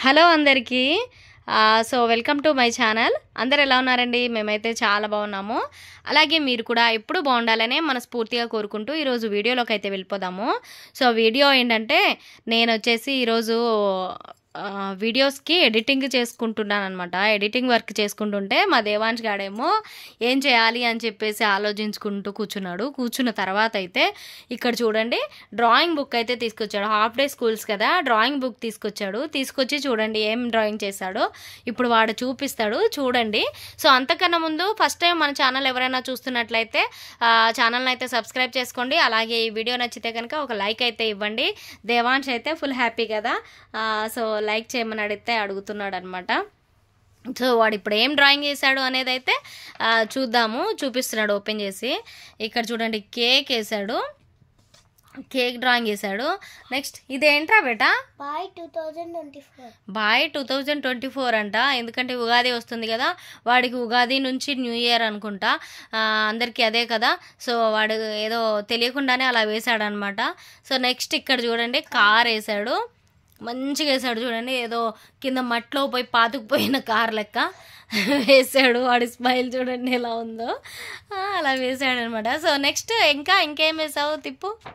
Hello అందరికీ so welcome to my channel. అందరు ఎలా ఉన్నారండి? మేమైతే చాలా బాగున్నాము. అలాగే మీరు కూడా ఎప్పుడు బాగుండాలనే మనస్ఫూర్తిగా కోరుకుంటూ ఈరోజు వీడియోలోకి అయితే వెళ్ళిపోదాము. సో వీడియో ఏంటంటే నేను వచ్చేసి ఈరోజు వీడియోస్కి ఎడిటింగ్ చేసుకుంటున్నాను అనమాట. ఎడిటింగ్ వర్క్ చేసుకుంటుంటే మా దేవాంశ్ గాడేమో ఏం చేయాలి అని చెప్పేసి ఆలోచించుకుంటూ కూర్చున్నాడు. కూర్చున్న తర్వాత అయితే ఇక్కడ చూడండి డ్రాయింగ్ బుక్ అయితే తీసుకొచ్చాడు. హాఫ్ డే స్కూల్స్ కదా, డ్రాయింగ్ బుక్ తీసుకొచ్చి చూడండి ఏం డ్రాయింగ్ చేశాడో ఇప్పుడు వాడు చూపిస్తాడు చూడండి. సో అంతకన్నా ముందు ఫస్ట్ టైం మన ఛానల్ ఎవరైనా చూస్తున్నట్లయితే ఛానల్ని అయితే సబ్స్క్రైబ్ చేసుకోండి. అలాగే ఈ వీడియో నచ్చితే కనుక ఒక లైక్ అయితే ఇవ్వండి. దేవాంశ్ అయితే ఫుల్ హ్యాపీ కదా, సో లైక్ చేయమని అడుగుతున్నాడు అనమాట. సో వాడు ఇప్పుడు ఏం డ్రాయింగ్ చేశాడు అనేది అయితే చూపిస్తున్నాడు ఓపెన్ చేసి. ఇక్కడ చూడండి కేక్ వేసాడు, కేక్ డ్రాయింగ్ చేశాడు. నెక్స్ట్ ఇదేంట్రా బేటా? బాయ్ 2024 అంట. ఎందుకంటే ఉగాది వస్తుంది కదా, వాడికి ఉగాది నుంచి న్యూ ఇయర్ అనుకుంటా, అందరికీ అదే కదా. సో వాడు ఏదో తెలియకుండానే అలా వేసాడు అనమాట. సో నెక్స్ట్ ఇక్కడ చూడండి కార్ వేసాడు, మంచిగా వేసాడు చూడండి. ఏదో కింద మట్లో పోయి పాతుకుపోయిన కార్ లెక్క వేసాడు. వాడి స్మైల్ చూడండి ఎలా ఉందో, అలా వేసాడు అనమాట. సో నెక్స్ట్ ఇంకేం వేసావు?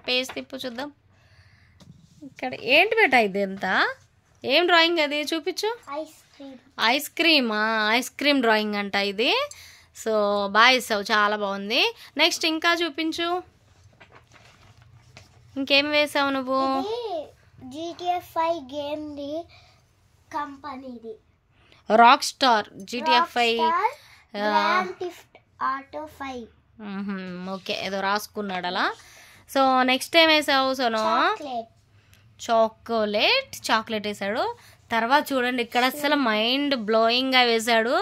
పేజ్ తిప్పు చూద్దాం. ఇక్కడ ఏంటి బేటా ఇది ఎంత? ఏం డ్రాయింగ్ అది చూపించు. ఐస్ క్రీమ్ డ్రాయింగ్ అంట ఇది. సో బాగా వేసావు, చాలా బాగుంది. నెక్స్ట్ ఇంకా చూపించు, ఇంకేం వేసావు నువ్వు? GTA 5 గేమ్ ది కంపెనీది Rockstar GTA 5 grand theft auto 5. Okay, ఏదో రాసుకున్నాడు అలా. సో నెక్స్ట్ ఏం వేసావు సోను? చాక్లెట్ వేసాడు. తర్వాత చూడండి ఇక్కడ అసలు మైండ్ బ్లోయింగ్గా వేసాడు.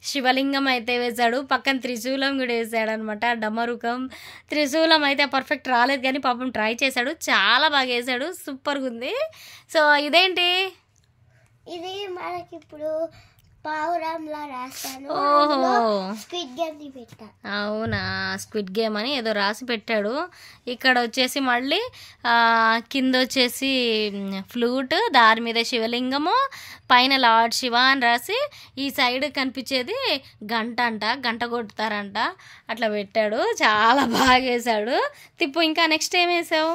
శివలింగం అయితే వేశాడు, పక్కన త్రిశూలం కూడా వేసాడు అనమాట. డమరుకం త్రిశూలం అయితే పర్ఫెక్ట్ రాలేదు కానీ పాపం ట్రై చేశాడు, చాలా బాగా వేసాడు, సూపర్గా ఉంది. సో ఇదేంటి? ఇది మనకి ఇప్పుడు పావురంలా రాస్తాను. స్క్విడ్ గేమ్ ని పెట్టా. అవునా, స్క్విడ్ గేమ్ అని ఏదో రాసి పెట్టాడు. ఇక్కడ వచ్చేసి మళ్ళీ కింద వచ్చేసి ఫ్లూట్, దాని మీద శివలింగము, పైన లార్డ్ శివ అని రాసి, ఈ సైడ్ కనిపించేది గంట అంట, గంట కొడతారంట, అట్లా పెట్టాడు. చాలా బాగా వేసాడు. ఇంకా నెక్స్ట్ ఏం వేసావు?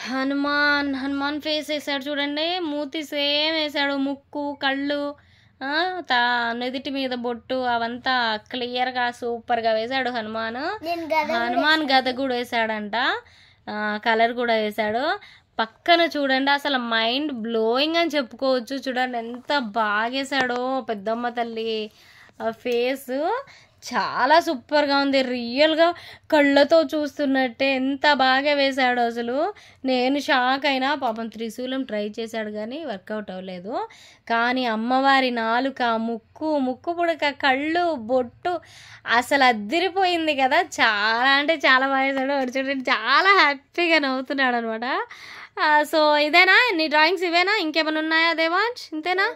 హనుమాన్ ఫేస్ వేసాడు చూడండి. మూతి సేమ్ వేసాడు, ముక్కు, కళ్ళు, నెదిటి మీద బొట్టు, అవంతా క్లియర్గా సూపర్గా వేసాడు హనుమాన్ గద కూడా వేసాడంట, కలర్ కూడా వేసాడు. పక్కన చూడండి అసలు మైండ్ బ్లోయింగ్ అని చెప్పుకోవచ్చు. చూడండి ఎంత బాగా వేసాడో పెద్దమ్మ తల్లి ఫేస్, చాలా సూపర్గా ఉంది. రియల్గా కళ్ళతో చూస్తున్నట్టే ఎంత బాగా వేశాడు అసలు. నేను షాక్ అయినా. పాపం త్రిశూలం ట్రై చేశాడు కానీ వర్కౌట్ అవ్వలేదు. కానీ అమ్మవారి నాలుక, ముక్కు పుడక, కళ్ళు, బొట్టు అసలు అద్దిరిపోయింది కదా. చాలా అంటే చాలా బాగా వేశాడు. చూడండి చాలా హ్యాపీగా నవ్వుతున్నాడు అనమాట. సో ఇదేనా నీ డ్రాయింగ్స్? ఇవేనా? ఇంకేమైనా ఉన్నాయా దేవాంశ్? ఇంతేనా?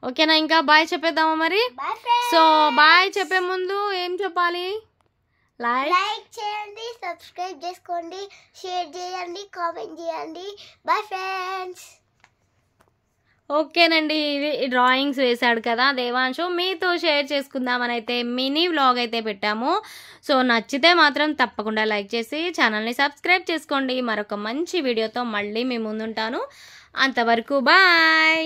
ఓకేనా? ఇంకా బాయ్ చెప్పేద్దామా మరి? సో బాయ్ చెప్పే ముందు ఏం చెప్పాలి? లైక్ చేయండి, సబ్స్క్రైబ్ చేసుకోండి, షేర్ చేయండి, కామెంట్ చేయండి. Bye friends. ఓకేనండి, ఇది డ్రాయింగ్స్ వేశాడు కదా దేవాంశు, మీతో షేర్ చేసుకుందామని అయితే మినీ వ్లాగ్ అయితే పెట్టాము. సో నచ్చితే మాత్రం తప్పకుండా లైక్ చేసి ఛానల్ని సబ్స్క్రైబ్ చేసుకోండి. మరొక మంచి వీడియోతో మళ్ళీ మీ ముందుంటాను. అంతవరకు బాయ్.